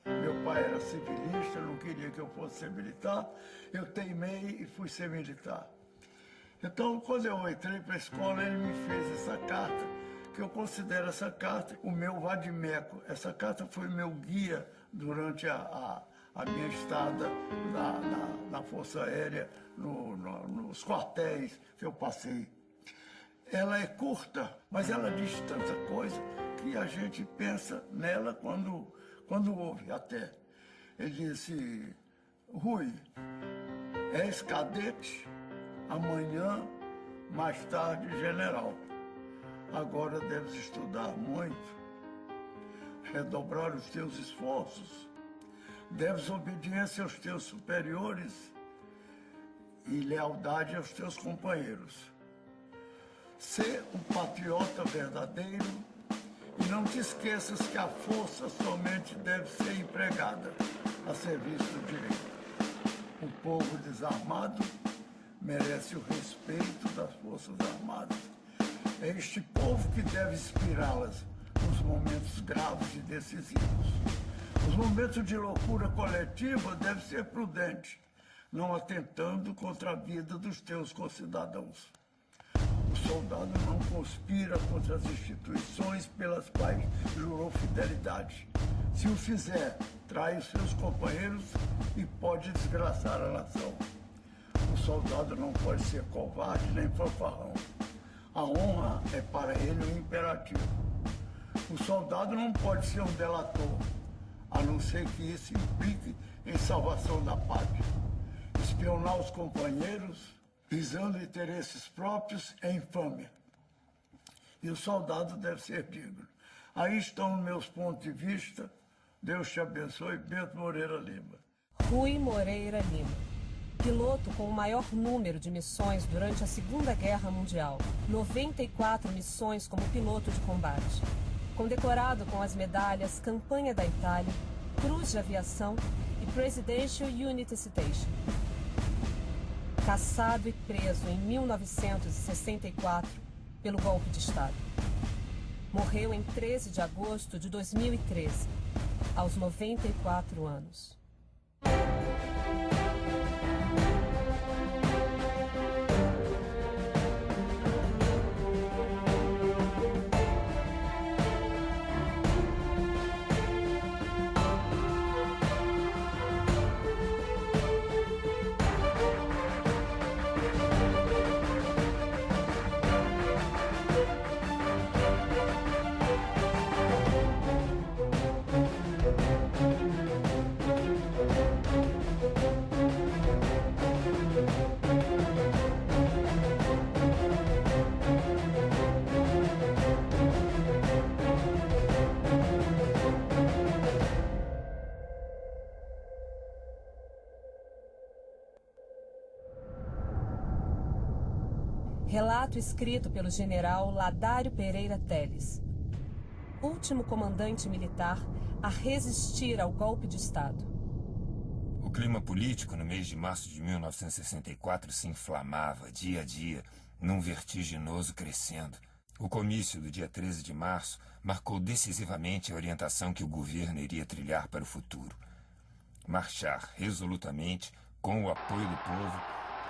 Meu pai era civilista, não queria que eu fosse ser militar. Eu teimei e fui ser militar. Então, quando eu entrei para a escola, ele me fez essa carta, que eu considero essa carta o meu vadimeco. Essa carta foi meu guia durante a minha estada na Força Aérea, nos quartéis que eu passei. Ela é curta, mas ela diz tanta coisa que a gente pensa nela quando ouve até. Ele disse: Rui, és cadete, amanhã, mais tarde, general. Agora deves estudar muito, redobrar os teus esforços, deves obediência aos teus superiores e lealdade aos teus companheiros. Ser um patriota verdadeiro e não te esqueças que a força somente deve ser empregada a serviço do direito. O povo desarmado merece o respeito das Forças Armadas. É este povo que deve inspirá-las nos momentos graves e decisivos. Os momentos de loucura coletiva devem ser prudentes, não atentando contra a vida dos teus concidadãos. O soldado não conspira contra as instituições pelas quais jurou fidelidade. Se o fizer, trai os seus companheiros e pode desgraçar a nação. O soldado não pode ser covarde nem fanfarrão. A honra é para ele um imperativo. O soldado não pode ser um delator, a não ser que isso implique em salvação da pátria. Espionar os companheiros, visando interesses próprios, é infâmia. E o soldado deve ser digno. Aí estão os meus pontos de vista. Deus te abençoe. Bento Moreira Lima. Rui Moreira Lima. Piloto com o maior número de missões durante a Segunda Guerra Mundial. 94 missões como piloto de combate. Condecorado com as medalhas Campanha da Itália, Cruz de Aviação e Presidential Unity Citation. Caçado e preso em 1964 pelo golpe de Estado. Morreu em 13 de agosto de 2013, aos 94 anos. Relato escrito pelo general Ladário Pereira Teles, último comandante militar a resistir ao golpe de Estado. O clima político no mês de março de 1964 se inflamava dia a dia, num vertiginoso crescendo. O comício do dia 13 de março marcou decisivamente a orientação que o governo iria trilhar para o futuro. Marchar resolutamente, com o apoio do povo,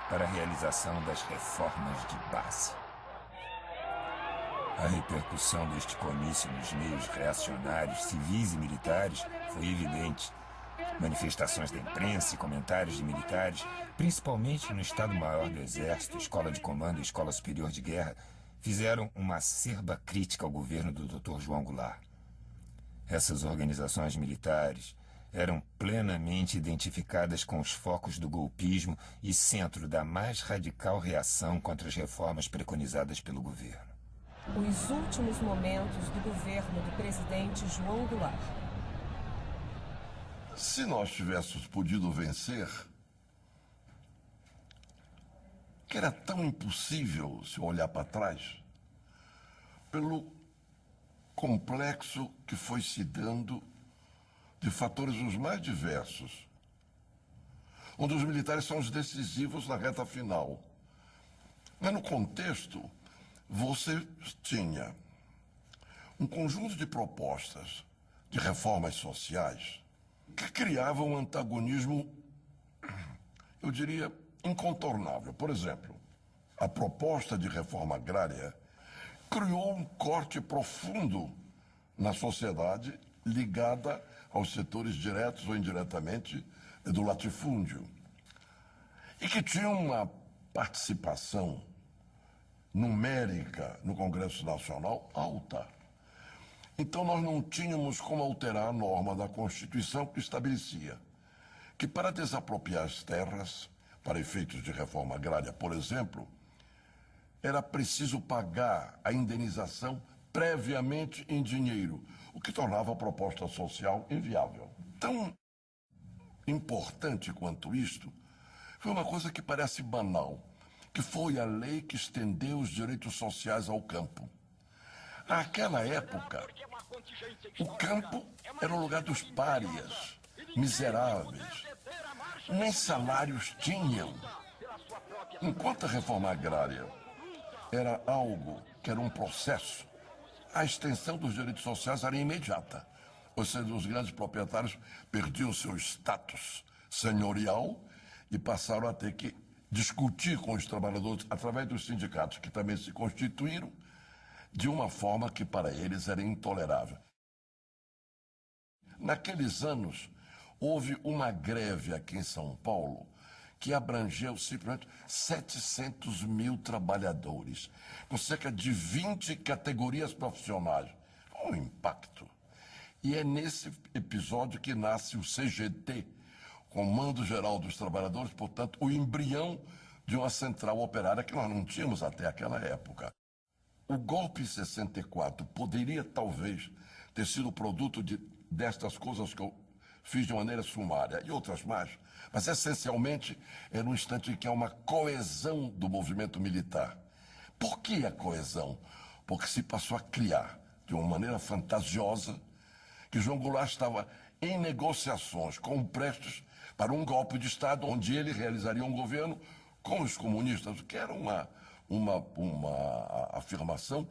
para a realização das reformas de base. A repercussão deste comício nos meios reacionários, civis e militares foi evidente. Manifestações da imprensa e comentários de militares, principalmente no Estado-Maior do Exército, Escola de Comando e Escola Superior de Guerra, fizeram uma acerba crítica ao governo do Dr. João Goulart. Essas organizações militares eram plenamente identificadas com os focos do golpismo e centro da mais radical reação contra as reformas preconizadas pelo governo. Os últimos momentos do governo do presidente João Goulart. Se nós tivéssemos podido vencer, que era tão impossível se olhar para trás, pelo complexo que foi se dando de fatores os mais diversos, onde os militares são os decisivos na reta final. Mas no contexto, você tinha um conjunto de propostas de reformas sociais que criava um antagonismo, eu diria, incontornável. Por exemplo, a proposta de reforma agrária criou um corte profundo na sociedade ligada aos setores diretos ou indiretamente do latifúndio e que tinha uma participação numérica no Congresso Nacional alta. Então nós não tínhamos como alterar a norma da Constituição que estabelecia que para desapropriar as terras, para efeitos de reforma agrária, por exemplo, era preciso pagar a indenização previamente em dinheiro, o que tornava a proposta social inviável. Tão importante quanto isto foi uma coisa que parece banal, que foi a lei que estendeu os direitos sociais ao campo. Naquela época, o campo era o lugar dos párias, miseráveis. Nem salários tinham. Enquanto a reforma agrária era algo que era um processo, a extensão dos direitos sociais era imediata. Ou seja, os grandes proprietários perdiam seu status senhorial e passaram a ter que discutir com os trabalhadores, através dos sindicatos, que também se constituíram, de uma forma que para eles era intolerável. Naqueles anos, houve uma greve aqui em São Paulo que abrangeu simplesmente 700 mil trabalhadores, com cerca de 20 categorias profissionais. Um impacto. E é nesse episódio que nasce o CGT, Comando Geral dos Trabalhadores, portanto, o embrião de uma central operária que nós não tínhamos até aquela época. O golpe em 64 poderia, talvez, ter sido produto destas coisas que eu fiz de maneira sumária e outras mais, mas essencialmente era um instante em que há uma coesão do movimento militar. Por que a coesão? Porque se passou a criar, de uma maneira fantasiosa, que João Goulart estava em negociações com Prestes para um golpe de Estado onde ele realizaria um governo com os comunistas, o que era uma afirmação,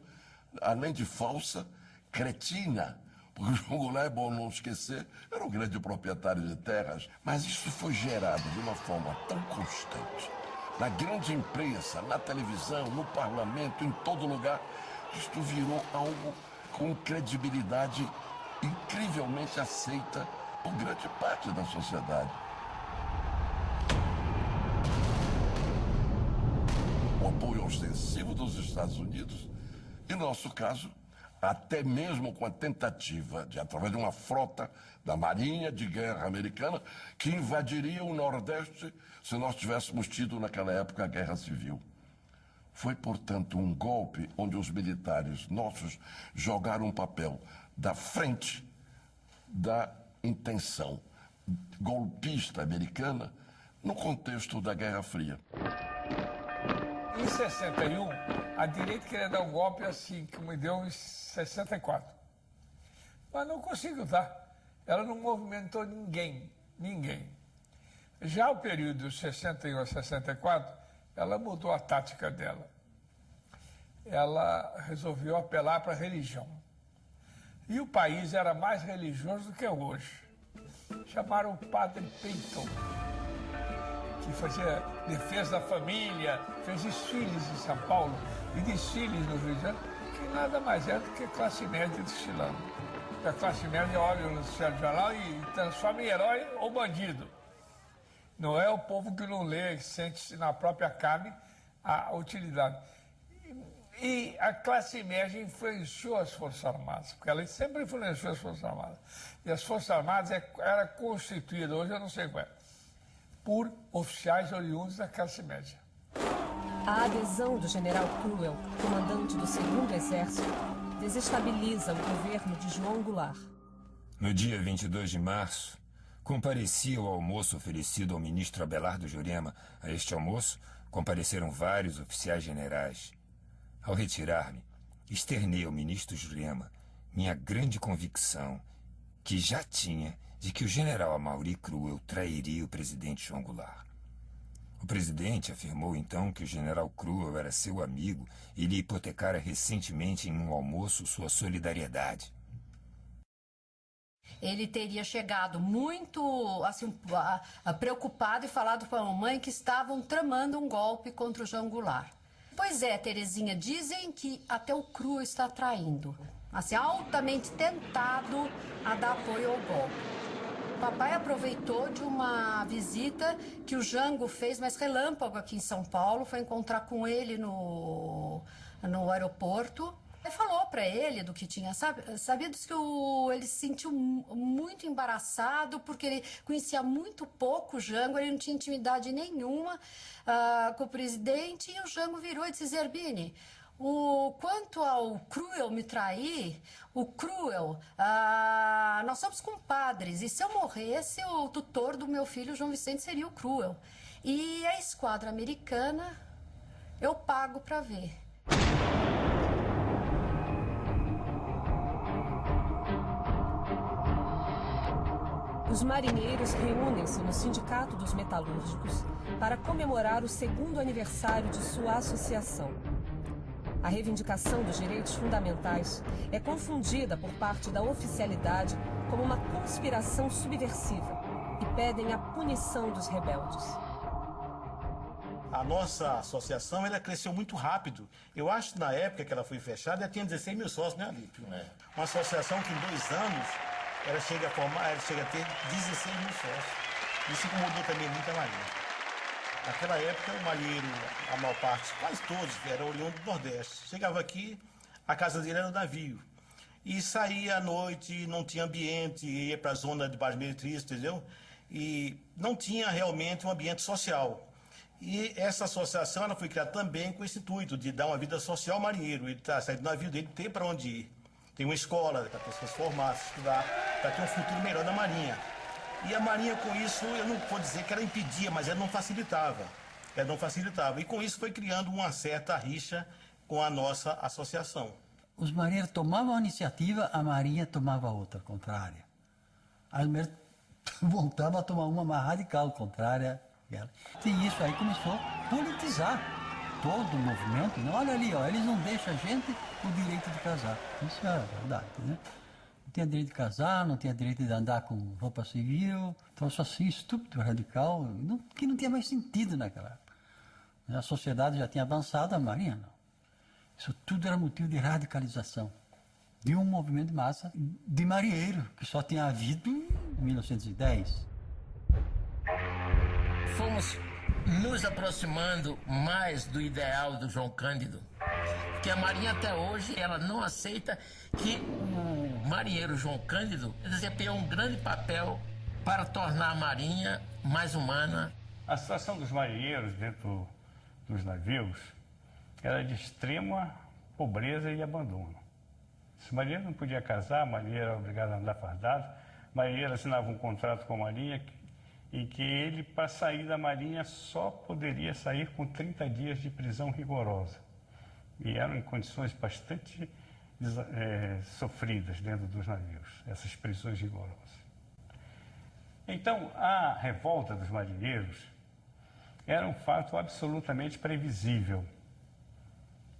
além de falsa, cretina. Porque o João Goulart, é bom não esquecer, era um grande proprietário de terras, mas isso foi gerado de uma forma tão constante, na grande imprensa, na televisão, no parlamento, em todo lugar, isto virou algo com credibilidade incrivelmente aceita por grande parte da sociedade. O apoio ostensivo dos Estados Unidos, e, no nosso caso, até mesmo com a tentativa de, através de uma frota da Marinha de Guerra americana, que invadiria o Nordeste se nós tivéssemos tido naquela época a Guerra Civil. Foi, portanto, um golpe onde os militares nossos jogaram um papel da frente da intenção golpista americana no contexto da Guerra Fria. Em 61, a direita queria dar um golpe assim, como deu em 64. Mas não conseguiu, tá? Ela não movimentou ninguém. Já o período de 61 a 64, ela mudou a tática dela. Ela resolveu apelar para a religião. E o país era mais religioso do que é hoje. Chamaram o padre Peyton, que fazia defesa da família, fez desfiles em São Paulo e desfiles no Rio de Janeiro, que nada mais é do que classe média desfilando. A classe média olha no céu de jornal e transforma em herói ou bandido. Não é o povo que não lê e sente na própria carne a utilidade. E a classe média influenciou as Forças Armadas, porque ela sempre influenciou as Forças Armadas. E as Forças Armadas era constituída, hoje eu não sei qual é, por oficiais oriundos da classe média. A adesão do general Cruel, comandante do 2º Exército, desestabiliza o governo de João Goulart. No dia 22 de março, compareci ao almoço oferecido ao ministro Abelardo Jurema. A este almoço compareceram vários oficiais generais. Ao retirar-me, externei ao ministro Jurema minha grande convicção, que já tinha, de que o general Amaury Cruel trairia o presidente João Goulart. O presidente afirmou então que o general Cruel era seu amigo e lhe hipotecara recentemente em um almoço sua solidariedade. ele teria chegado muito assim, preocupado e falado para a mamãe que estavam tramando um golpe contra o João Goulart. Pois é, Terezinha, dizem que até o Cruel está traindo, assim, altamente tentado a dar apoio ao golpe. Papai aproveitou de uma visita que o Jango fez, mas relâmpago aqui em São Paulo, foi encontrar com ele no aeroporto. Ele falou para ele do que tinha sabido, que ele se sentiu muito embaraçado, porque ele conhecia muito pouco o Jango, ele não tinha intimidade nenhuma com o presidente, e o Jango virou e disse: Zerbini, quanto ao Cruel me trair, o Cruel, nós somos compadres, e se eu morresse, o tutor do meu filho, João Vicente, seria o Cruel. E a esquadra americana, eu pago para ver. Os marinheiros reúnem-se no Sindicato dos Metalúrgicos para comemorar o 2º aniversário de sua associação. A reivindicação dos direitos fundamentais é confundida por parte da oficialidade como uma conspiração subversiva e pedem a punição dos rebeldes. A nossa associação ela cresceu muito rápido. Eu acho que na época que ela foi fechada, ela tinha 16 mil sócios, né, Alípio? Uma associação que em 2 anos ela chega a ter 16 mil sócios. Isso incomodou também muito a Marinha. Naquela época, o marinheiro, a maior parte, quase todos, eram oriundos do Nordeste. Chegava aqui, a casa dele era no navio. E saía à noite, não tinha ambiente, ia para a zona de Baixo Meretriz, entendeu? E não tinha realmente um ambiente social. E essa associação ela foi criada também com esse intuito de dar uma vida social ao marinheiro. Ele está saindo do navio dele, ter para onde ir. Tem uma escola para pessoas formar, se estudar, para ter um futuro melhor na Marinha. E a Marinha, com isso, eu não vou dizer que ela impedia, mas ela não facilitava. Ela não facilitava. E com isso foi criando uma certa rixa com a nossa associação. Os marinheiros tomavam a iniciativa, a Marinha tomava outra, contrária. Aí voltava a tomar uma mais radical, contrária. E isso aí começou a politizar todo o movimento. Olha ali, ó, eles não deixam a gente o direito de casar. Isso é verdade, né? Não tinha direito de casar, não tinha direito de andar com roupa civil, troço assim, estúpido, radical, que não tinha mais sentido naquela época. A sociedade já tinha avançado, a Marinha não. Isso tudo era motivo de radicalização de um movimento de massa de marinheiro, que só tinha havido em 1910. Fomos nos aproximando mais do ideal do João Cândido, que a Marinha até hoje ela não aceita que o marinheiro João Cândido desempenhou um grande papel para tornar a Marinha mais humana. A situação dos marinheiros dentro dos navios era de extrema pobreza e abandono. Se o marinheiro não podia casar, o marinheiro era obrigado a andar fardado, o marinheiro assinava um contrato com a Marinha em que ele, para sair da Marinha, só poderia sair com 30 dias de prisão rigorosa. E eram em condições bastante sofridas dentro dos navios, essas prisões rigorosas. Então, a revolta dos marinheiros era um fato absolutamente previsível.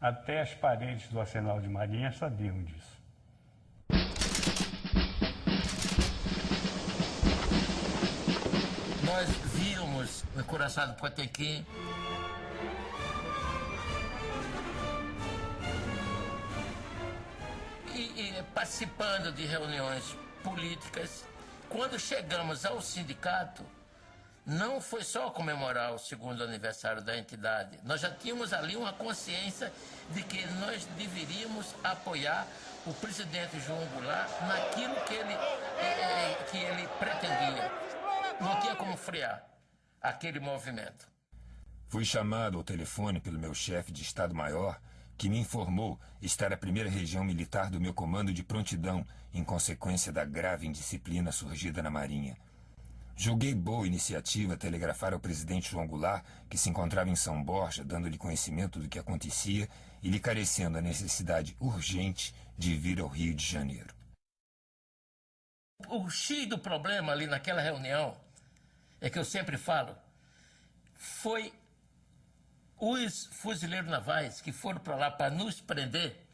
Até as paredes do Arsenal de Marinha sabiam disso. Nós víamos o Encouraçado Potequim. E participando de reuniões políticas. Quando chegamos ao sindicato, não foi só comemorar o 2º aniversário da entidade. Nós já tínhamos ali uma consciência de que nós deveríamos apoiar o presidente João Goulart naquilo que ele pretendia. Não tinha como frear aquele movimento. Fui chamado ao telefone pelo meu chefe de Estado-Maior, que me informou estar a 1ª região militar do meu comando de prontidão, em consequência da grave indisciplina surgida na Marinha. Julguei boa iniciativa telegrafar ao presidente João Goulart, que se encontrava em São Borja, dando-lhe conhecimento do que acontecia e lhe carecendo a necessidade urgente de vir ao Rio de Janeiro. O X do problema ali naquela reunião, é que eu sempre falo, foi os fuzileiros navais que foram para lá para nos prender,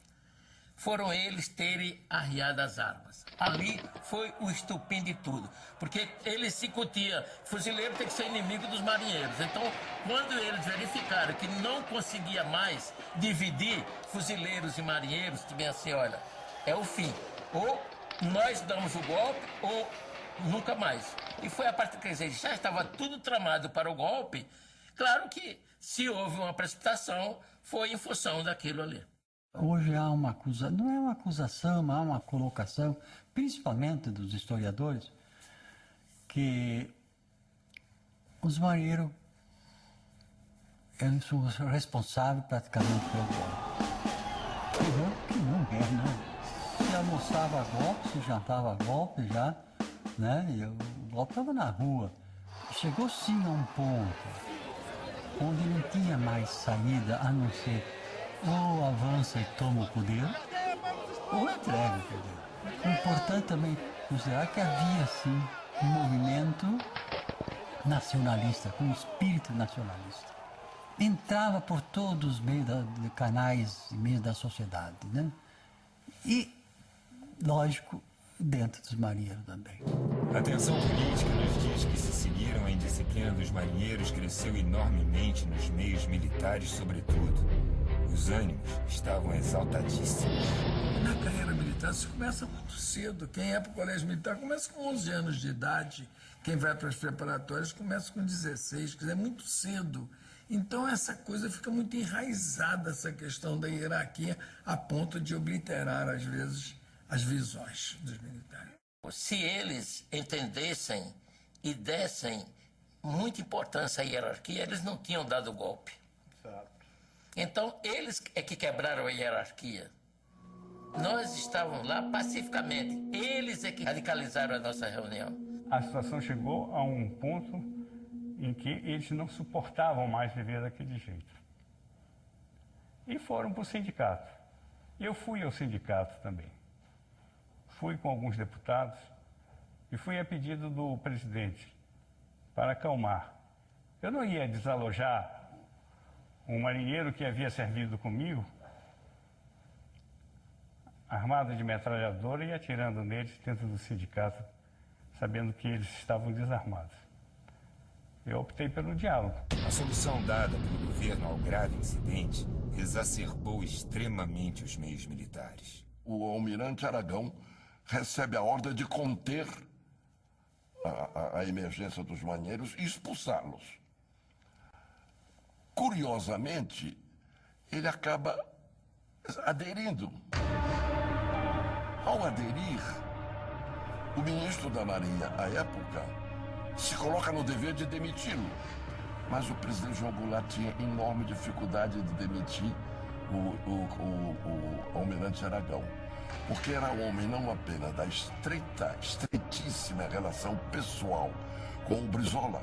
foram eles terem arriado as armas. Ali foi o estupim de tudo, porque eles se discutiam, fuzileiro tem que ser inimigo dos marinheiros. Então, quando eles verificaram que não conseguia mais dividir fuzileiros e marinheiros, que bem assim, olha, é o fim. Ou nós damos o golpe, ou nunca mais. E foi a partir, quer dizer, já estava tudo tramado para o golpe. Claro que, se houve uma precipitação, foi em função daquilo ali. Hoje há uma acusação, não é uma acusação, há uma colocação, principalmente dos historiadores, que os marinheiros eles são responsáveis praticamente pelo golpe. Que não é, né? Se almoçava a golpe, se jantava a golpe já, né? E o golpe estava na rua. Chegou sim a um ponto onde não tinha mais saída a não ser ou avança e toma o poder, ou entrega o poder. É importante também considerar que havia, sim, um movimento nacionalista, com um espírito nacionalista. Entrava por todos os meios de canais e meios da sociedade, né? E, lógico, dentro dos marinheiros também. A tensão política nos dias que se seguiram à indisciplina dos marinheiros cresceu enormemente nos meios militares, sobretudo. Os ânimos estavam exaltadíssimos. Na carreira militar se começa muito cedo. Quem é para o colégio militar começa com 11 anos de idade. Quem vai para as preparatórias começa com 16, quer dizer, é muito cedo. Então essa coisa fica muito enraizada, essa questão da hierarquia, a ponto de obliterar, às vezes, as visões dos militares. Se eles entendessem e dessem muita importância à hierarquia, eles não tinham dado o golpe. Então, eles é que quebraram a hierarquia. Nós estávamos lá pacificamente. Eles é que radicalizaram a nossa reunião. A situação chegou a um ponto em que eles não suportavam mais viver daquele jeito. E foram para o sindicato. Eu fui ao sindicato também. Fui com alguns deputados e fui a pedido do presidente para acalmar. Eu não ia desalojar um marinheiro que havia servido comigo, armado de metralhadora e atirando neles dentro do sindicato, sabendo que eles estavam desarmados. Eu optei pelo diálogo. A solução dada pelo governo ao grave incidente exacerbou extremamente os meios militares. O almirante Aragão recebe a ordem de conter a emergência dos marinheiros e expulsá-los. Curiosamente, ele acaba aderindo. Ao aderir, o ministro da Marinha, à época, se coloca no dever de demiti-lo. Mas o presidente João Goulart tinha enorme dificuldade de demitir o almirante Aragão. Porque era homem não apenas da estreitíssima relação pessoal com o Brizola,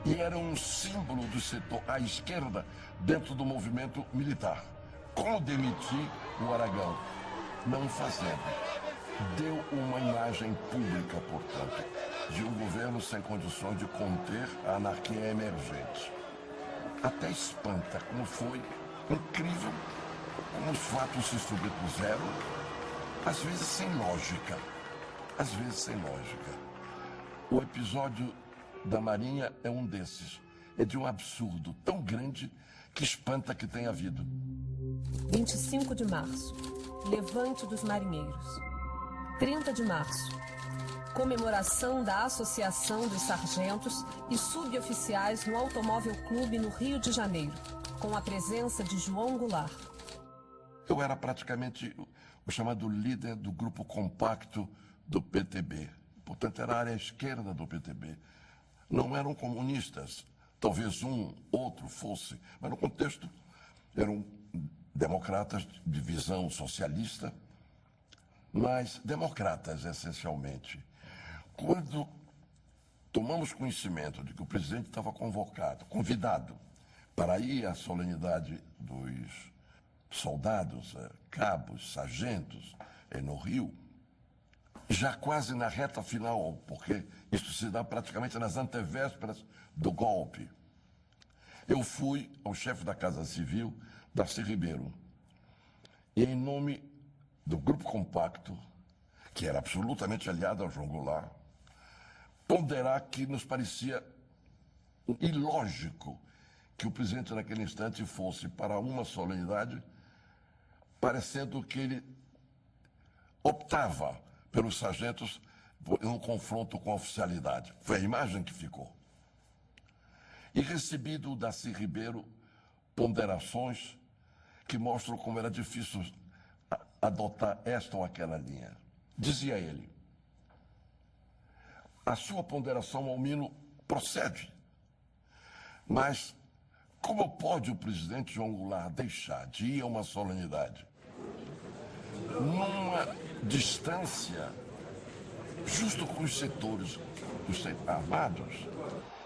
e era um símbolo do setor à esquerda dentro do movimento militar. Como demitir o Aragão? Não fazendo. Deu uma imagem pública, portanto, de um governo sem condições de conter a anarquia emergente. Até espanta como foi incrível como os fatos se sobrepuseram, às vezes sem lógica. Às vezes sem lógica. O episódio da Marinha é um desses. É de um absurdo tão grande que espanta que tenha havido. 25 de março. Levante dos Marinheiros. 30 de março. Comemoração da Associação dos Sargentos e Suboficiais no Automóvel Clube no Rio de Janeiro, com a presença de João Goulart. Eu era praticamente o chamado líder do grupo compacto do PTB. Portanto, era a área esquerda do PTB. Não eram comunistas, talvez um, outro fosse, mas no contexto eram democratas de visão socialista, mas democratas essencialmente. Quando tomamos conhecimento de que o presidente estava convidado para ir à solenidade dos soldados, cabos, sargentos, no Rio, já quase na reta final, porque isso se dá praticamente nas antevésperas do golpe. Eu fui ao chefe da Casa Civil, Darcy Ribeiro, e em nome do Grupo Compacto, que era absolutamente aliado ao João Goulart, ponderar que nos parecia ilógico que o presidente naquele instante fosse para uma solenidade, parecendo que ele optava pelos sargentos em um confronto com a oficialidade. Foi a imagem que ficou. E recebi do Darcy Ribeiro ponderações que mostram como era difícil adotar esta ou aquela linha. Dizia ele: a sua ponderação, Almino, procede, mas como pode o presidente João Goulart deixar de ir a uma solenidade numa distância, justo com os setores dos armados,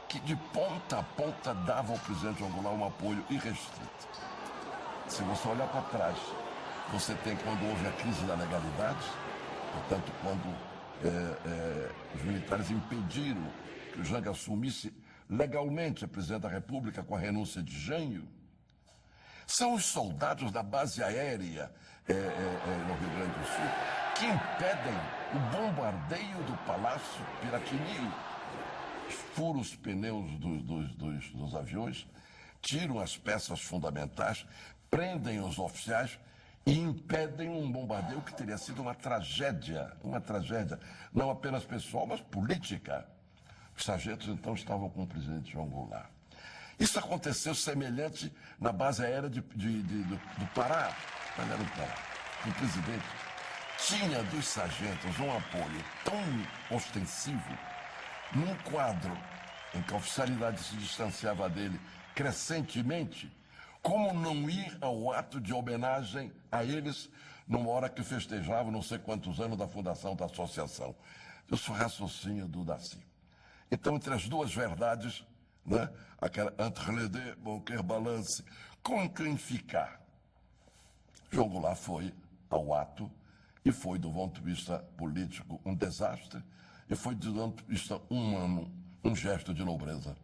que de ponta a ponta davam ao presidente João Goulart um apoio irrestrito? Se você olhar para trás, você tem quando houve a crise da legalidade, portanto, quando os militares impediram que o Jango assumisse legalmente a presidente da República com a renúncia de Jânio, são os soldados da base aérea no Rio Grande do Sul que impedem o bombardeio do Palácio Piratini. Furam os pneus dos aviões, tiram as peças fundamentais, prendem os oficiais e impedem um bombardeio que teria sido uma tragédia, não apenas pessoal, mas política. Os sargentos então estavam com o presidente João Goulart. Isso aconteceu semelhante na base aérea do Pará, o presidente tinha dos sargentos um apoio tão ostensivo, num quadro em que a oficialidade se distanciava dele crescentemente, como não ir ao ato de homenagem a eles numa hora que festejavam não sei quantos anos da fundação da associação. Isso é o raciocínio do Darcy. Então, entre as duas verdades, né, aquela entre les deux, bon cœur balance, com quem ficar? João Goulart foi ao ato e foi, do ponto de vista político, um desastre, e foi, do ponto de vista humano, um gesto de nobreza.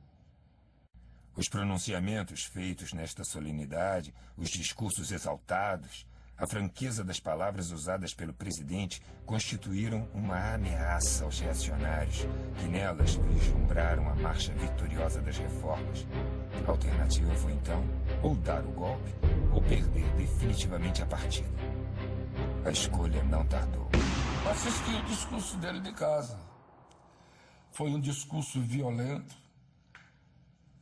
Os pronunciamentos feitos nesta solenidade, os discursos exaltados, a franqueza das palavras usadas pelo presidente constituíram uma ameaça aos reacionários, que nelas vislumbraram a marcha vitoriosa das reformas. A alternativa foi, então, ou dar o golpe ou perder definitivamente a partida. A escolha não tardou. Assisti o discurso dele de casa. Foi um discurso violento,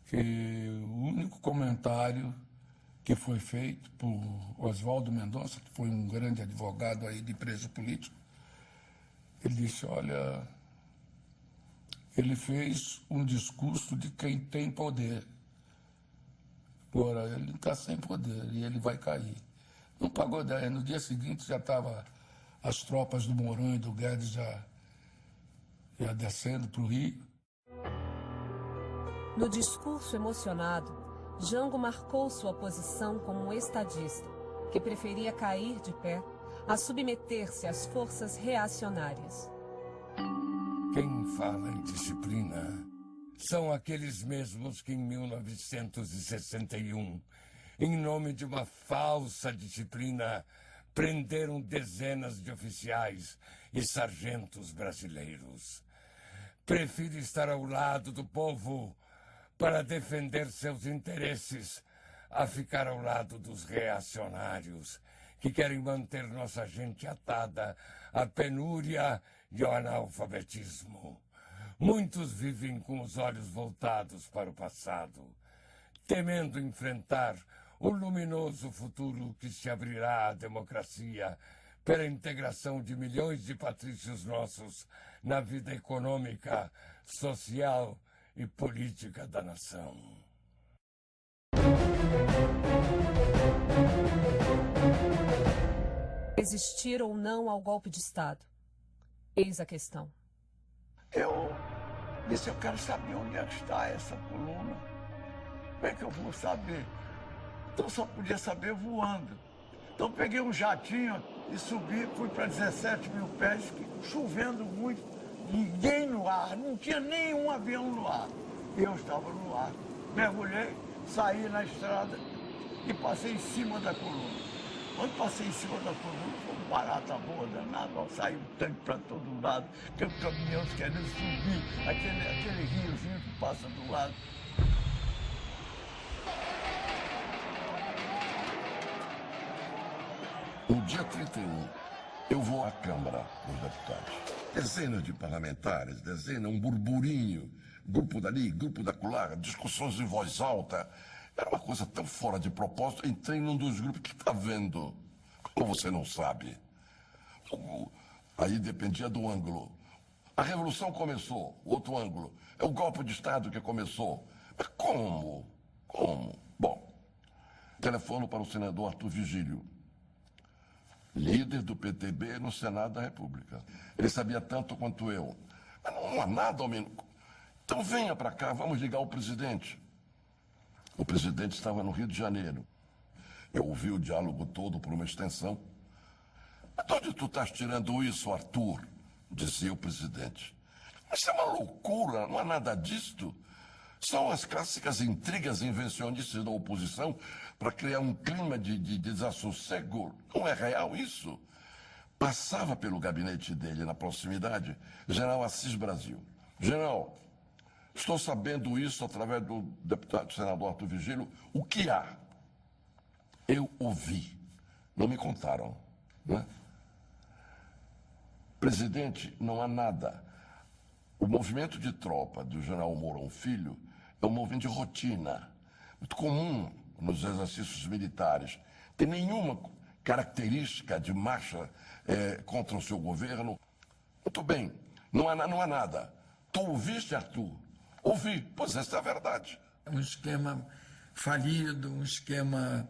que o único comentário que foi feito por Oswaldo Mendonça, que foi um grande advogado aí de preso político, ele disse: olha, ele fez um discurso de quem tem poder. Agora, ele está sem poder e ele vai cair. Não pagou ideia. No dia seguinte já estava as tropas do Mourão e do Guedes já descendo para o Rio. No discurso emocionado, Jango marcou sua posição como um estadista, que preferia cair de pé a submeter-se às forças reacionárias. Quem fala em disciplina são aqueles mesmos que em 1961, em nome de uma falsa disciplina, prenderam dezenas de oficiais e sargentos brasileiros. Prefiro estar ao lado do povo para defender seus interesses, a ficar ao lado dos reacionários que querem manter nossa gente atada à penúria e ao analfabetismo. Muitos vivem com os olhos voltados para o passado, temendo enfrentar o luminoso futuro que se abrirá à democracia pela integração de milhões de patrícios nossos na vida econômica, social e política da nação. Resistir ou não ao golpe de Estado? Eis a questão. Eu disse: eu quero saber onde é que está essa coluna. Como é que eu vou saber? Então só podia saber voando. Então peguei um jatinho e subi, fui para 17 mil pés, chovendo muito, ninguém no ar, não tinha nenhum avião no ar. Eu estava no ar. Mergulhei, saí na estrada e passei em cima da coluna. Quando passei em cima da coluna, foi uma barata boa danada, ó, saiu tanque para todo lado, aqueles caminhões querendo subir, aquele riozinho que passa do lado. No dia 31, eu vou à Câmara dos Deputados. Dezenas de parlamentares, um burburinho, grupo dali, grupo daquela, discussões em voz alta. Era uma coisa tão fora de propósito. Entrei num dos grupos que está vendo. Como você não sabe? Aí dependia do ângulo. A revolução começou, outro ângulo. É o golpe de Estado que começou. Mas como? Como? Bom, telefono para o senador Arthur Vigílio, líder do PTB no Senado da República. Ele sabia tanto quanto eu. Mas não há nada ao menos. Então venha para cá, vamos ligar o presidente. O presidente estava no Rio de Janeiro. Eu ouvi o diálogo todo por uma extensão. Mas de onde tu estás tirando isso, Arthur? Dizia o presidente. Mas isso é uma loucura, não há nada disto. São as clássicas intrigas invencionistas da oposição para criar um clima de desassossego. Não é real isso. Passava pelo gabinete dele, na proximidade, General Assis Brasil. General, estou sabendo isso através do deputado senador Arthur Vigílio. O que há? Eu ouvi. Não me contaram. Né? Presidente, não há nada. O movimento de tropa do general Mourão Filho é um movimento de rotina, muito comum nos exercícios militares. Tem nenhuma característica de marcha contra o seu governo. Muito bem, não há nada. Tu ouviste, Arthur? Ouvi. Pois essa é a verdade. Um esquema falido, um esquema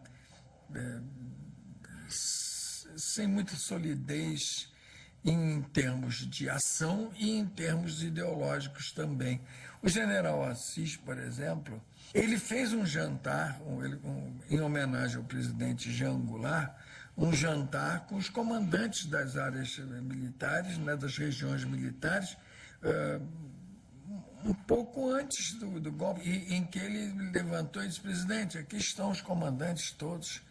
sem muita solidez em termos de ação e em termos ideológicos também. O general Assis, por exemplo, ele fez um jantar, em homenagem ao presidente Jean Goulart, um jantar com os comandantes das áreas militares, né, das regiões militares, um pouco antes do golpe, em que ele levantou e disse: presidente, aqui estão os comandantes todos,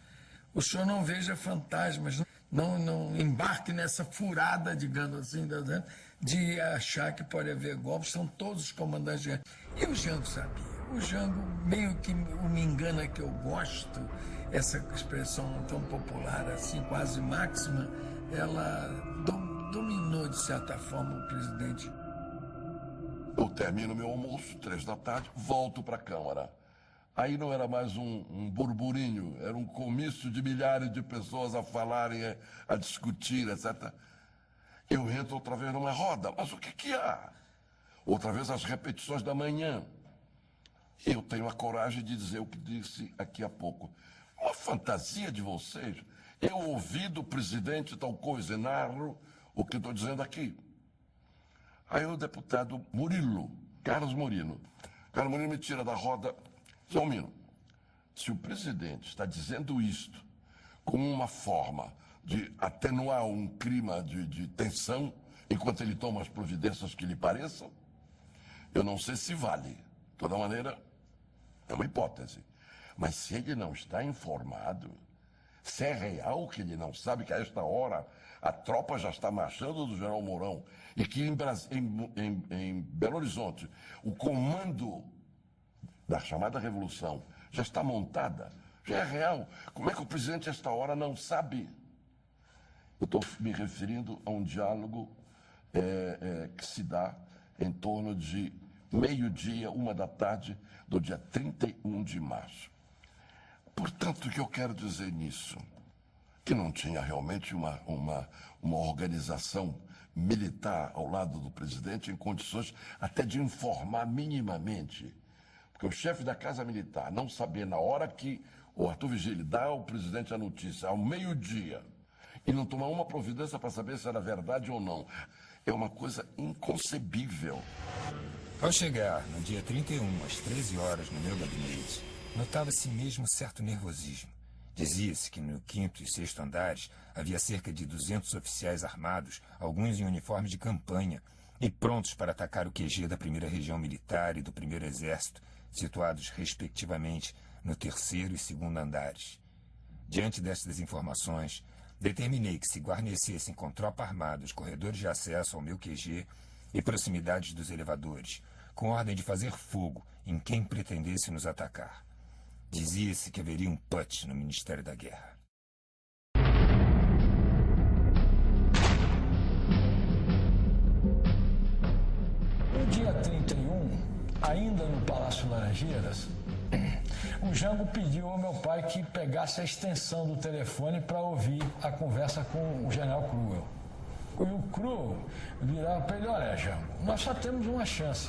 o senhor não veja fantasmas, não embarque nessa furada, digamos assim, de achar que pode haver golpe, são todos os comandantes. E o Jango sabia. O Jango, meio que me engana que eu gosto, essa expressão tão popular, assim, quase máxima, ela dominou, de certa forma, o presidente. Eu termino meu almoço, 15h, volto para a Câmara. Aí não era mais um burburinho, era um comício de milhares de pessoas a falarem, a discutir, etc. Eu entro outra vez numa roda, mas o que há? Outra vez as repetições da manhã. Eu tenho a coragem de dizer o que disse aqui há pouco. Uma fantasia de vocês. Eu ouvi do presidente tal coisa e narro o que estou dizendo aqui. Aí o deputado Murilo, Carlos Murilo me tira da roda. Seu Mino, se o presidente está dizendo isto como uma forma de atenuar um clima de tensão, enquanto ele toma as providências que lhe pareçam, eu não sei se vale. De toda maneira, é uma hipótese. Mas se ele não está informado, se é real que ele não sabe que a esta hora a tropa já está marchando do general Mourão e que em Belo Horizonte o comando da chamada Revolução já está montada, já é real. Como é que o presidente, a esta hora, não sabe? Eu estou me referindo a um diálogo que se dá em torno de meio-dia, 1h do dia 31 de março. Portanto, o que eu quero dizer nisso? Que não tinha realmente uma organização militar ao lado do presidente em condições até de informar minimamente. Porque o chefe da Casa Militar não saber, na hora que o Arthur Vigílio dá ao presidente a notícia, ao meio-dia, e não tomar uma providência para saber se era verdade ou não, é uma coisa inconcebível. Ao chegar, no dia 31, às 13 horas, no meu gabinete, notava-se mesmo certo nervosismo. Dizia-se que no 5º e 6º andares havia cerca de 200 oficiais armados, alguns em uniforme de campanha, e prontos para atacar o QG da 1ª Região Militar e do 1º Exército, situados respectivamente no 3º e 2º andares. Diante destas informações, determinei que se guarnecessem com tropa armada os corredores de acesso ao meu QG e proximidades dos elevadores, com ordem de fazer fogo em quem pretendesse nos atacar. Dizia-se que haveria um putsch no Ministério da Guerra. No dia 31, ainda no Palácio Laranjeiras, o Jango pediu ao meu pai que pegasse a extensão do telefone para ouvir a conversa com o general Cruel. E o Cruel virava para ele: olha, Jango, nós só temos uma chance.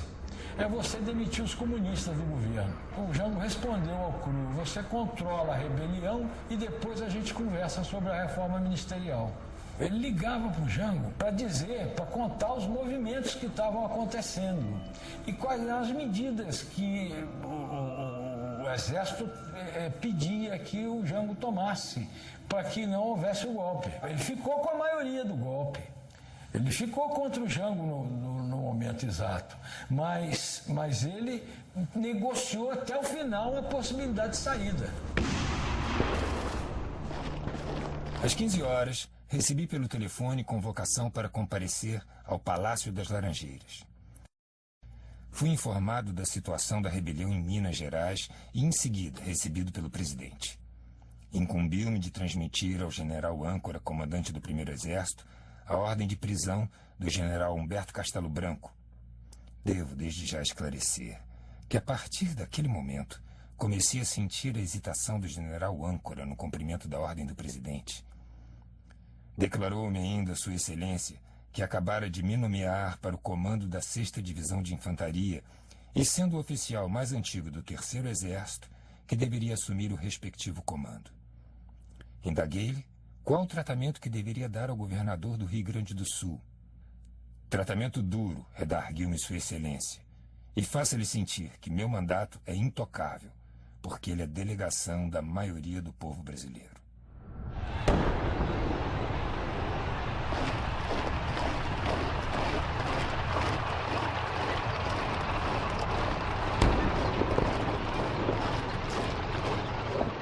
É você demitir os comunistas do governo. O Jango respondeu ao Cruel: você controla a rebelião e depois a gente conversa sobre a reforma ministerial. Ele ligava para o Jango para dizer, para contar os movimentos que estavam acontecendo e quais eram as medidas que o Exército pedia que o Jango tomasse para que não houvesse o golpe. Ele ficou com a maioria do golpe. Ele ficou contra o Jango no momento exato, mas ele negociou até o final a possibilidade de saída. Às 15 horas, recebi pelo telefone convocação para comparecer ao Palácio das Laranjeiras. Fui informado da situação da rebelião em Minas Gerais e, em seguida, recebido pelo presidente. Incumbiu-me de transmitir ao general âncora, comandante do 1º Exército, a ordem de prisão do general Humberto Castelo Branco. Devo, desde já, esclarecer que, a partir daquele momento, comecei a sentir a hesitação do general âncora no cumprimento da ordem do presidente. Declarou-me ainda Sua Excelência que acabara de me nomear para o comando da 6ª Divisão de Infantaria e, sendo o oficial mais antigo do 3º Exército, que deveria assumir o respectivo comando. Indaguei-lhe qual o tratamento que deveria dar ao governador do Rio Grande do Sul. Tratamento duro, redarguiu-me Sua Excelência, e faça-lhe sentir que meu mandato é intocável, porque ele é delegação da maioria do povo brasileiro.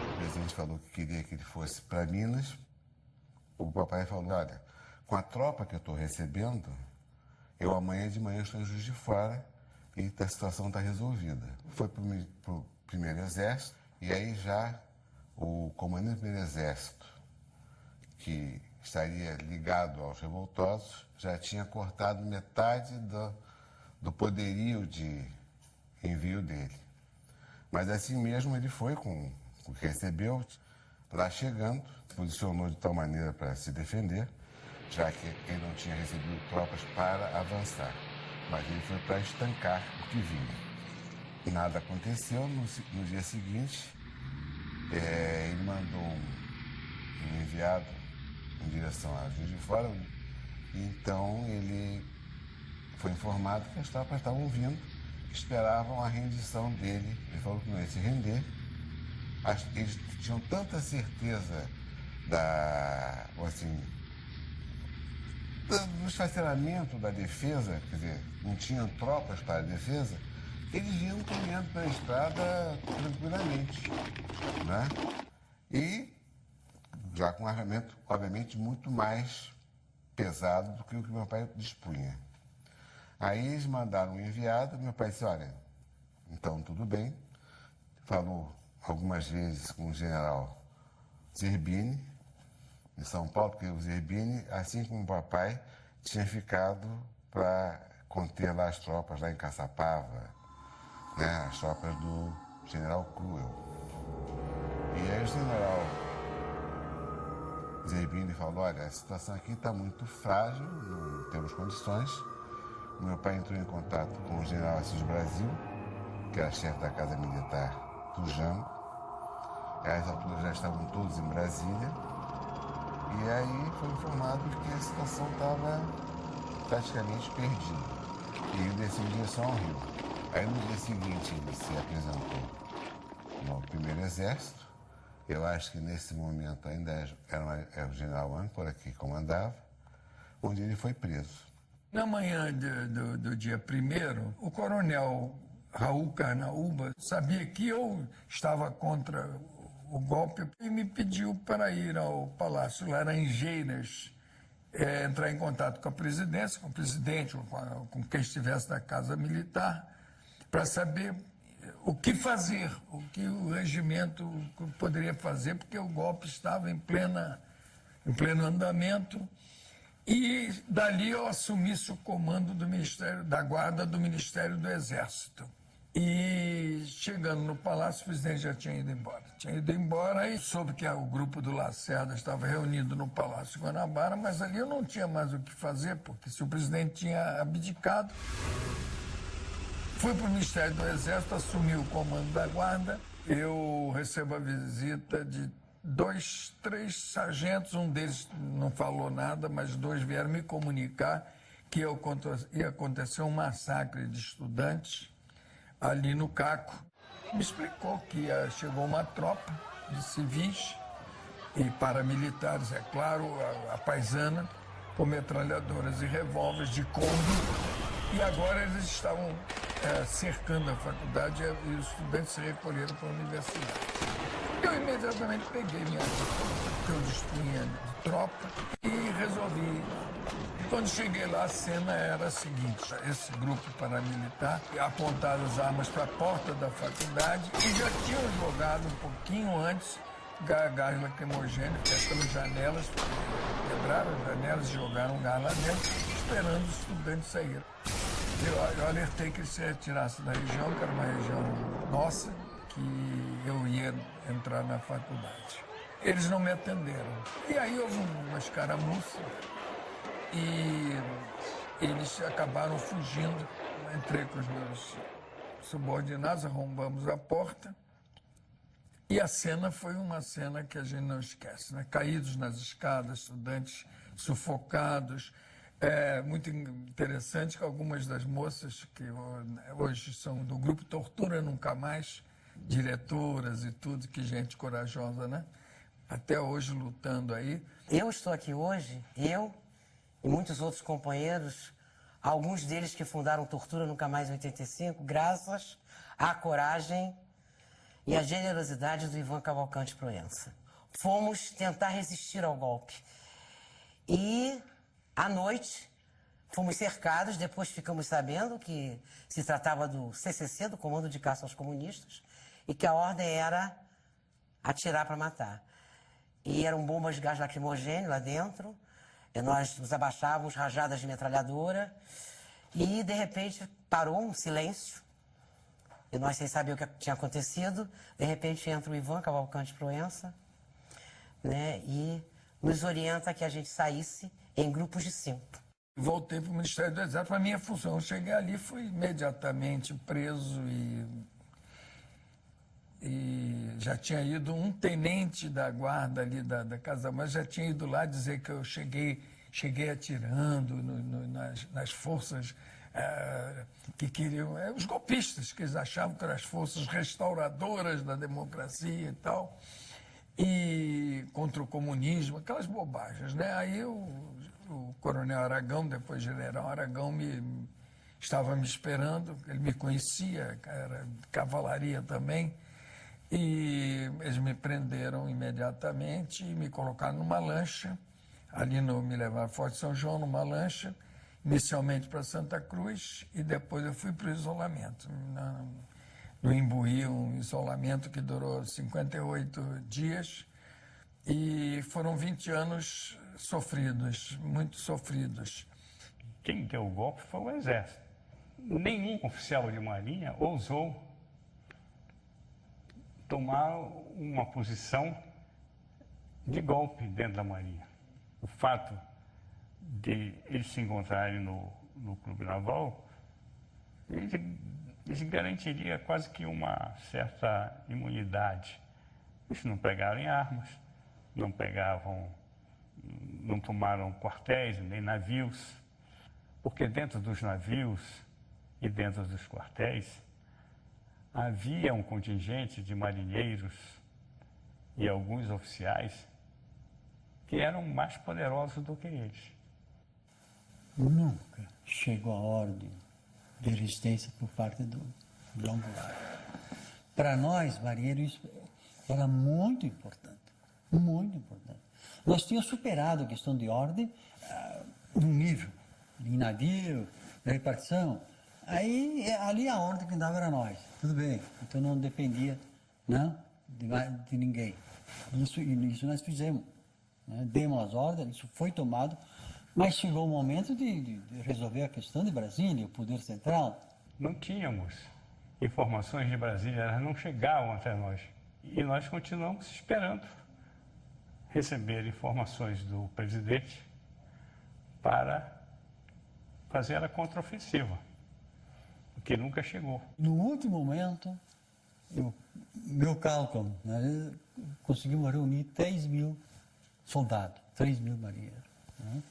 O presidente falou que queria que ele fosse para Minas. O papai falou: olha, com a tropa que eu estou recebendo, eu amanhã de manhã estou em Juiz de Fora e a situação está resolvida. Foi para o 1º Exército e aí já o comandante do 1º Exército, que estaria ligado aos revoltosos, já tinha cortado metade do poderio de envio dele. Mas assim mesmo ele foi com o que recebeu, lá chegando, se posicionou de tal maneira para se defender, já que ele não tinha recebido tropas para avançar, mas ele foi para estancar o que vinha. Nada aconteceu. No dia seguinte, ele mandou um enviado em direção a Juiz de Fora, e então ele foi informado que as tropas estavam vindo, esperavam a rendição dele. Ele falou que não ia se render. Eles tinham tanta certeza do esfacelamento da defesa, quer dizer, não tinham tropas para a defesa, eles iam caminhando pela estrada tranquilamente, né? E já com um armamento, obviamente, muito mais pesado do que o que meu pai dispunha. Aí eles mandaram um enviado, meu pai disse: olha, então tudo bem. Falou algumas vezes com o general Zerbini, em São Paulo, porque o Zerbini, assim como o papai, tinha ficado para conter lá as tropas lá em Caçapava, né, as tropas do general Cruel. E aí o general Zerbini falou: olha, a situação aqui está muito frágil, não temos condições. Meu pai entrou em contato com o general Assis Brasil, que era chefe da Casa Militar do Jango. A essa altura já estavam todos em Brasília. E aí foi informado que a situação estava praticamente perdida. E ele desceu em direção ao Rio. Aí no dia seguinte ele se apresentou no 1º Exército. Eu acho que nesse momento ainda era o general âncora que comandava, onde ele foi preso. Na manhã do dia 1º, o coronel Raul Carnaúba sabia que eu estava contra o golpe e me pediu para ir ao Palácio Laranjeiras, entrar em contato com a presidência, com o presidente, com quem estivesse da Casa Militar, para saber o que fazer, o que o regimento poderia fazer, porque o golpe estava em pleno andamento. E dali eu assumisse o comando do Ministério da Guarda do Ministério do Exército. E chegando no Palácio, o presidente já tinha ido embora. Tinha ido embora e soube que o grupo do Lacerda estava reunido no Palácio Guanabara, mas ali eu não tinha mais o que fazer, porque se o presidente tinha abdicado, fui para o Ministério do Exército, assumi o comando da Guarda. Eu recebo a visita de 2, 3 sargentos, um deles não falou nada, mas 2 vieram me comunicar que ia acontecer um massacre de estudantes ali no Caco. Me explicou que chegou uma tropa de civis e paramilitares, é claro, a paisana, com metralhadoras e revólveres de Kombi, e agora eles estavam cercando a faculdade e os estudantes se recolheram para a universidade. Eu imediatamente peguei minha que eu dispunha de tropa e resolvi. Quando cheguei lá, a cena era a seguinte: esse grupo paramilitar apontava as armas para a porta da faculdade e já tinham jogado um pouquinho antes gás lacrimogêneo, pelas janelas, quebraram as janelas e jogaram gás lá dentro, esperando os estudantes saírem. Eu alertei que eles se retirassem da região, que era uma região nossa, que eu ia entrar na faculdade. Eles não me atenderam. E aí houve uma escaramuça e eles acabaram fugindo. Entrei com os meus subordinados, arrombamos a porta e a cena foi uma cena que a gente não esquece, né? Caídos nas escadas, estudantes sufocados. É muito interessante que algumas das moças que hoje são do grupo Tortura Nunca Mais, diretoras e tudo, que gente corajosa, né? Até hoje lutando aí. Eu estou aqui hoje, eu e muitos outros companheiros, alguns deles que fundaram Tortura Nunca Mais em 85, graças à coragem e à generosidade do Ivan Cavalcante Proença. Fomos tentar resistir ao golpe. E, à noite, fomos cercados, depois ficamos sabendo que se tratava do CCC, do Comando de Caça aos Comunistas, e que a ordem era atirar para matar. E eram bombas de gás lacrimogêneo lá dentro, e nós nos abaixávamos, rajadas de metralhadora, e de repente parou um silêncio, e nós sem saber o que tinha acontecido, de repente entra o Ivan Cavalcante Proença, né, e nos orienta que a gente saísse em grupos de 5. Voltei para o Ministério do Exército, para a minha função. Eu cheguei ali, fui imediatamente preso e já tinha ido um tenente da guarda ali da Casa Mas já tinha ido lá dizer que eu cheguei atirando nas forças que queriam, os golpistas, que eles achavam que eram as forças restauradoras da democracia e tal, e contra o comunismo, aquelas bobagens, né? Aí o coronel Aragão, depois general Aragão, estava me esperando, ele me conhecia, era de cavalaria também, e eles me prenderam imediatamente e me colocaram numa lancha, me levaram a Forte São João numa lancha, inicialmente para Santa Cruz, e depois eu fui para o isolamento. No Imbuí, um isolamento que durou 58 dias, e foram 20 anos sofridos, muito sofridos. Quem deu o golpe foi o Exército. Nenhum oficial de marinha ousou tomar uma posição de golpe dentro da marinha. O fato de eles se encontrarem no Clube Naval, eles garantiria quase que uma certa imunidade. Eles não pegaram em armas, não tomaram quartéis nem navios, porque dentro dos navios e dentro dos quartéis havia um contingente de marinheiros e alguns oficiais que eram mais poderosos do que eles. Nunca chegou a ordem de resistência por parte do João Goulart. Para nós, marinheiros, Era muito importante, muito importante. Nós tínhamos superado a questão de ordem no nível, em navio, repartição. Aí, ali a ordem que dava era nós, tudo bem. Então não dependia, não, de ninguém. Isso nós fizemos. Né? Demos as ordens, isso foi tomado, mas chegou o momento de resolver a questão de Brasília, o poder central. Não tínhamos informações de Brasília, elas não chegavam até nós. E nós continuamos esperando receber informações do presidente para fazer a contraofensiva, que nunca chegou. No último momento, meu cálculo, né, conseguimos reunir 3 mil soldados, 3 mil marinheiros. Né?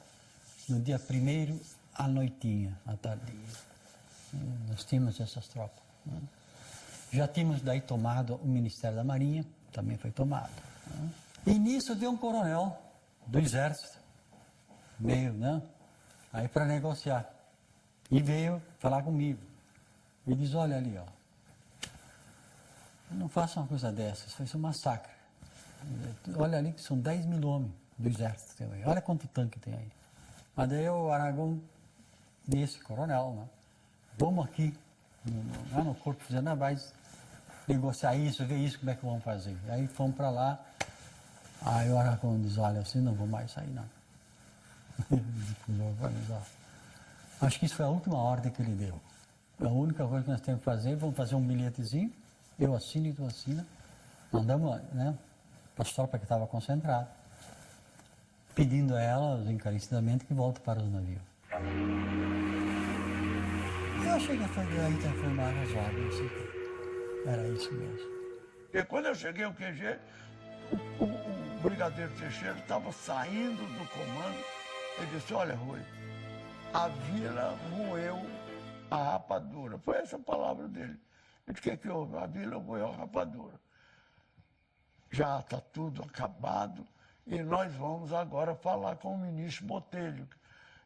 No dia 1º, à noitinha, à tardinha. Nós tínhamos essas tropas. Né? Já tínhamos daí tomado o Ministério da Marinha, também foi tomado. Né? E nisso veio um coronel do Exército, veio, né? Aí para negociar. E veio falar comigo. Ele diz, olha ali, ó, não faça uma coisa dessa, isso vai ser um massacre. Olha ali que são 10 mil homens do Exército, tem aí. Olha quanto tanque tem aí. Mas daí o Aragão disse, coronel, né? Vamos aqui, no Corpo de Fuzileiros Navais, negociar isso, ver isso, como é que vamos fazer. Aí fomos para lá, aí o Aragão diz, olha, assim não vou mais sair, não. Acho que isso foi a última ordem que ele deu. A única coisa que nós temos que fazer, vamos fazer um bilhetezinho, eu assino e tu assina. Mandamos, né, para as tropas que estavam concentradas, pedindo a elas encarecidamente que volte para os navios. Eu achei que aí transformar as ordens, era isso mesmo. E quando eu cheguei ao QG, o brigadeiro Teixeira estava saindo do comando. Ele disse, olha, Rui, a vila roeu a rapadura. Foi essa a palavra dele. Eu disse, o que houve? A vila roeu a rapadura. Já está tudo acabado e nós vamos agora falar com o ministro Botelho.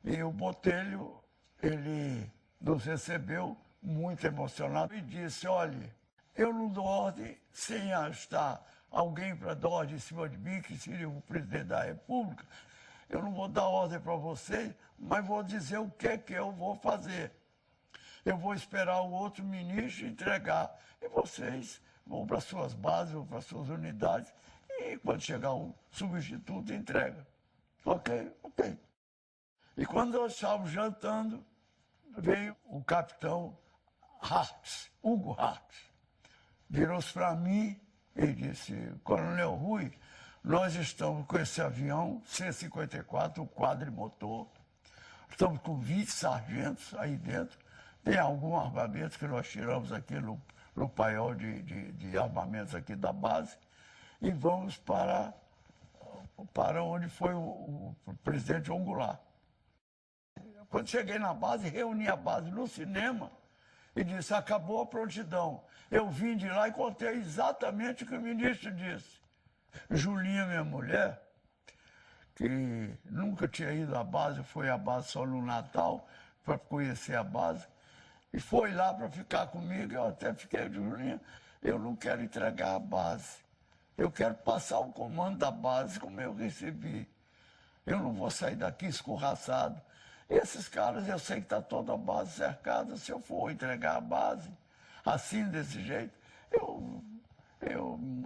E o Botelho, ele nos recebeu muito emocionado e disse, olha, eu não dou ordem sem estar alguém para dar ordem em cima de mim, que seria o presidente da República. Eu não vou dar ordem para vocês, mas vou dizer o que é que eu vou fazer. Eu vou esperar o outro ministro entregar. E vocês vão para suas bases, vão para suas unidades. E quando chegar o substituto, entrega. Ok, ok. E quando nós estávamos jantando, veio o capitão Hartz, Hugo Hartz. Virou-se para mim e disse, Coronel Rui, nós estamos com esse avião C-54, o quadrimotor. Estamos com 20 sargentos aí dentro. Tem algum armamento que nós tiramos aqui no paiol de armamentos aqui da base. E vamos para onde foi o presidente João Goulart. Quando cheguei na base, reuni a base no cinema e disse, acabou a prontidão. Eu vim de lá e contei exatamente o que o ministro disse. Julinha, minha mulher, que nunca tinha ido à base, foi à base só no Natal, para conhecer a base, e foi lá para ficar comigo. Eu até fiquei, Julinha, eu não quero entregar a base. Eu quero passar o comando da base como eu recebi. Eu não vou sair daqui escorraçado. Esses caras, eu sei que está toda a base cercada. Se eu for entregar a base assim, desse jeito,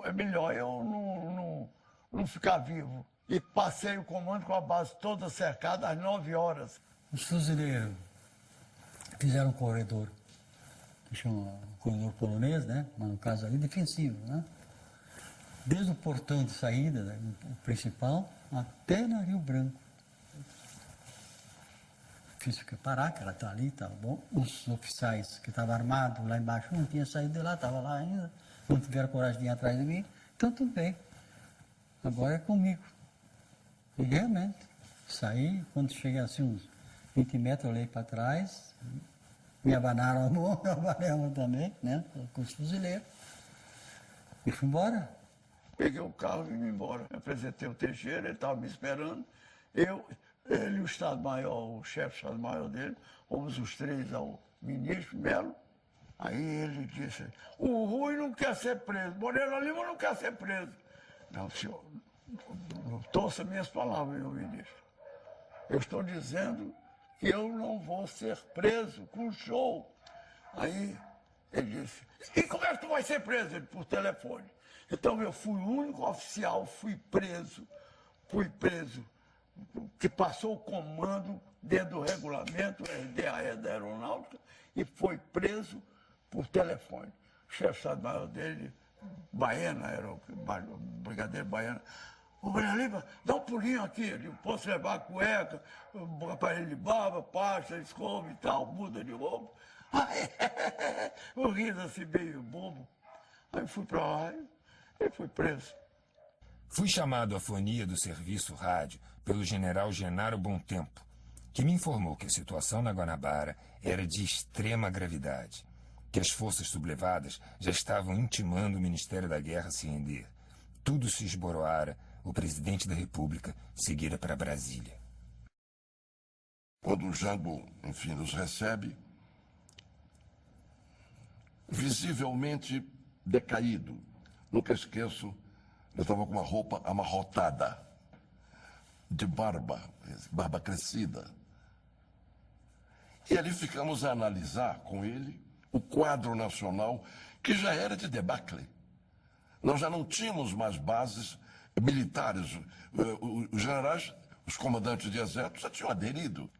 é melhor eu não ficar vivo. E passei o comando com a base toda cercada às 9 horas. Os fuzileiros fizeram um corredor, que chama corredor polonês, né? Mas no caso ali, defensivo, né? Desde o portão de saída, né, o principal, até na Rio Branco. Fiz que parar, que ela está ali, estava bom. Os oficiais que estavam armados lá embaixo não tinham saído de lá, estavam lá ainda, não tiveram coragem de ir atrás de mim. Então tudo bem, agora é comigo. E realmente, saí, quando cheguei assim uns 20 metros, eu olhei para trás, me abanaram a mão, eu abanei a mão também, né, com os fuzileiros, e fui embora. Peguei o carro e vim embora. Eu apresentei o Teixeira, ele estava me esperando. Ele e o Estado-Maior, o chefe do Estado-Maior dele, fomos os três ao ministro Melo, Aí ele disse, o Rui não quer ser preso, Moreira Lima não quer ser preso. Não, senhor, torça minhas palavras, meu ministro. Eu estou dizendo que eu não vou ser preso com show. Aí ele disse, e como é que tu vai ser preso? Ele, por telefone. Então eu fui o único oficial, fui preso, que passou o comando dentro do regulamento, RDAE da Aeronáutica, e foi preso por telefone. O chefe de Estado-Maior dele, Baena, era o brigadeiro Baena. Ô, Moreira Lima, dá um pulinho aqui, eu posso levar a cueca, o aparelho de barba, pasta, escova e tal, muda de roupa. O riso assim meio bobo. Aí fui pra lá e fui preso. Fui chamado à fonia do serviço rádio pelo general Genaro Bontempo, que me informou que a situação na Guanabara era de extrema gravidade, que as forças sublevadas já estavam intimando o Ministério da Guerra a se render. Tudo se esboroara, o presidente da República seguira para Brasília. Quando o Jango, enfim, nos recebe, visivelmente decaído, nunca esqueço, eu estava com uma roupa amarrotada, de barba crescida. E ali ficamos a analisar com ele o quadro nacional, que já era de debacle. Nós já não tínhamos mais bases militares. Os generais, os comandantes de exército já tinham aderido.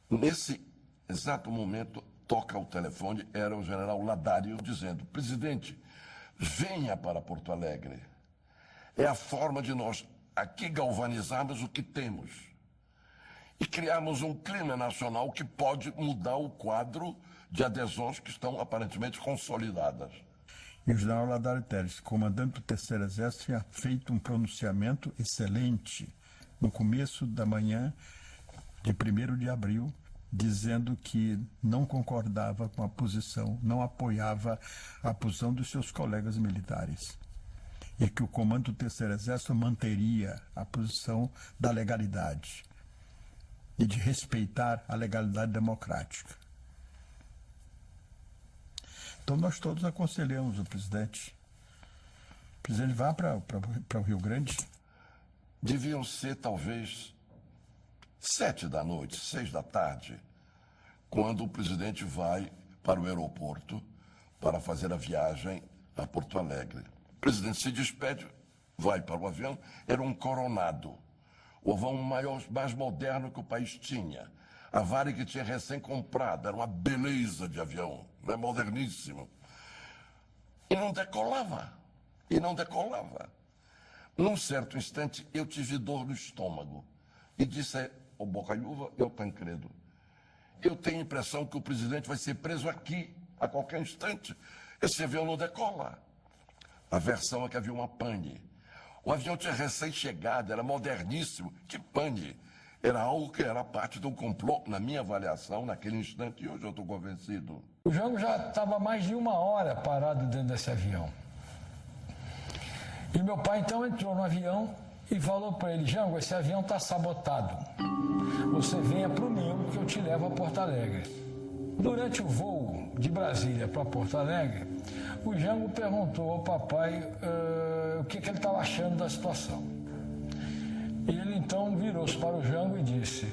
Nesse exato momento, toca o telefone, era o general Ladário dizendo, presidente, venha para Porto Alegre. É a forma de nós aqui galvanizarmos o que temos e criarmos um clima nacional que pode mudar o quadro de adesões que estão aparentemente consolidadas. E o general Ladário Teres, comandante do Terceiro Exército, tinha feito um pronunciamento excelente no começo da manhã de 1º de abril, dizendo que não concordava com a posição, não apoiava a posição dos seus colegas militares. E que o comando do Terceiro Exército manteria a posição da legalidade e de respeitar a legalidade democrática. Então nós todos aconselhamos o presidente. O presidente vá para o Rio Grande. Deviam ser talvez 7 da noite, 6 da tarde, quando o presidente vai para o aeroporto para fazer a viagem a Porto Alegre. O presidente se despede, vai para o avião, era um Coronado, o avião mais moderno que o país tinha. A Varig tinha recém-comprado, era uma beleza de avião, né? Moderníssimo. E não decolava, Num certo instante, eu tive dor no estômago e disse ao Bocaiúva e ao Tancredo, eu tenho a impressão que o presidente vai ser preso aqui, a qualquer instante. Esse avião não decola. A versão é que havia uma pane. O avião tinha recém-chegado, era moderníssimo. Que pane! Era algo que era parte de um complô, na minha avaliação, naquele instante, e hoje eu estou convencido. O Jango já estava mais de 1 hora parado dentro desse avião. E meu pai então entrou no avião e falou para ele, Jango, esse avião está sabotado. Você venha para o meu que eu te levo a Porto Alegre. Durante o voo de Brasília para Porto Alegre, o Jango perguntou ao papai o que ele estava achando da situação. Ele então virou-se para o Jango e disse,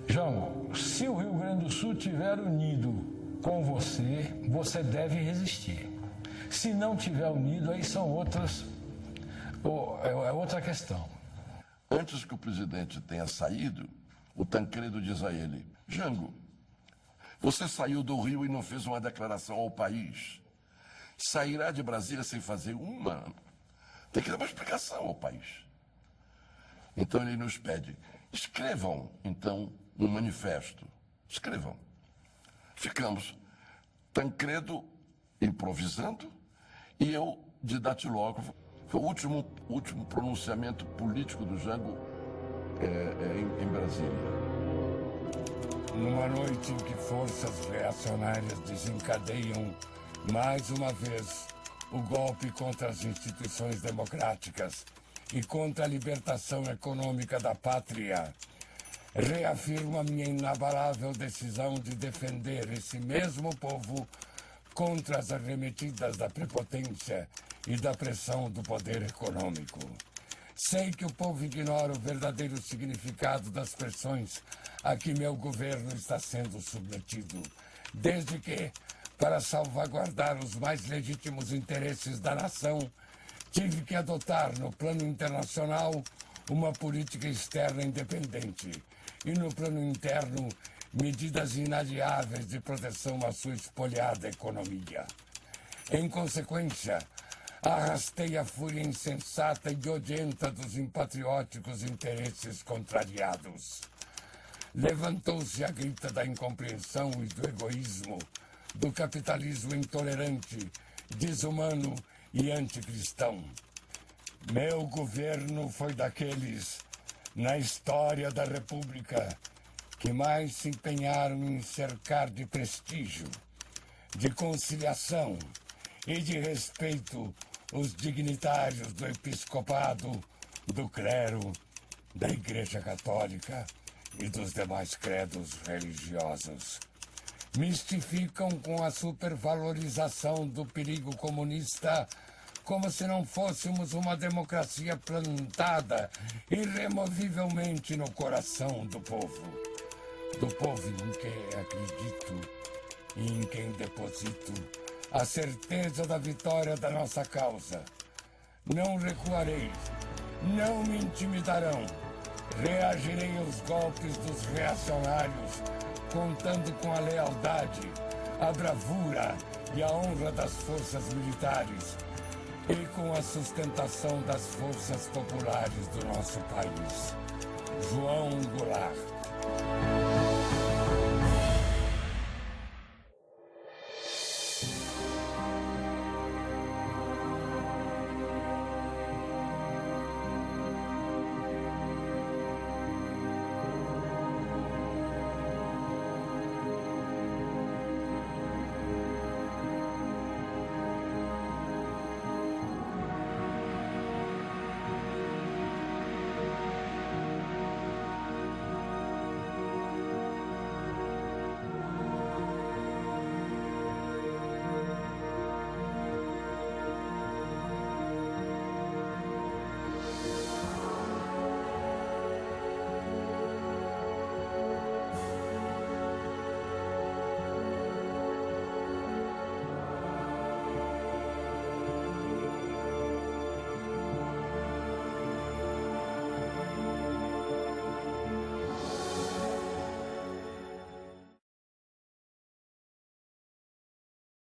Jango, se o Rio Grande do Sul estiver unido com você, você deve resistir. Se não estiver unido, aí são outra questão. Antes que o presidente tenha saído, o Tancredo diz a ele, Jango, você saiu do Rio e não fez uma declaração ao país. Sairá de Brasília sem fazer uma? Tem que dar uma explicação ao país. Então ele nos pede, escrevam, então, um manifesto. Escrevam. Ficamos, Tancredo improvisando e eu de datilógrafo. Foi o último pronunciamento político do Jango em Brasília. Numa noite em que forças reacionárias desencadeiam mais uma vez o golpe contra as instituições democráticas e contra a libertação econômica da pátria, reafirmo a minha inabalável decisão de defender esse mesmo povo contra as arremetidas da prepotência e da pressão do poder econômico. Sei que o povo ignora o verdadeiro significado das pressões a que meu governo está sendo submetido, desde que, para salvaguardar os mais legítimos interesses da nação, tive que adotar no plano internacional uma política externa independente e no plano interno medidas inadiáveis de proteção à sua espolhada economia. Em consequência, arrastei a fúria insensata e odienta dos impatrióticos interesses contrariados. Levantou-se a grita da incompreensão e do egoísmo, do capitalismo intolerante, desumano e anticristão. Meu governo foi daqueles, na história da República, que mais se empenharam em cercar de prestígio, de conciliação e de respeito os dignitários do episcopado, do clero, da Igreja Católica e dos demais credos religiosos. Mistificam com a supervalorização do perigo comunista como se não fôssemos uma democracia plantada irremovivelmente no coração do povo em quem acredito e em quem deposito a certeza da vitória da nossa causa. Não recuarei, não me intimidarão, reagirei aos golpes dos reacionários, contando com a lealdade, a bravura e a honra das forças militares e com a sustentação das forças populares do nosso país. João Goulart.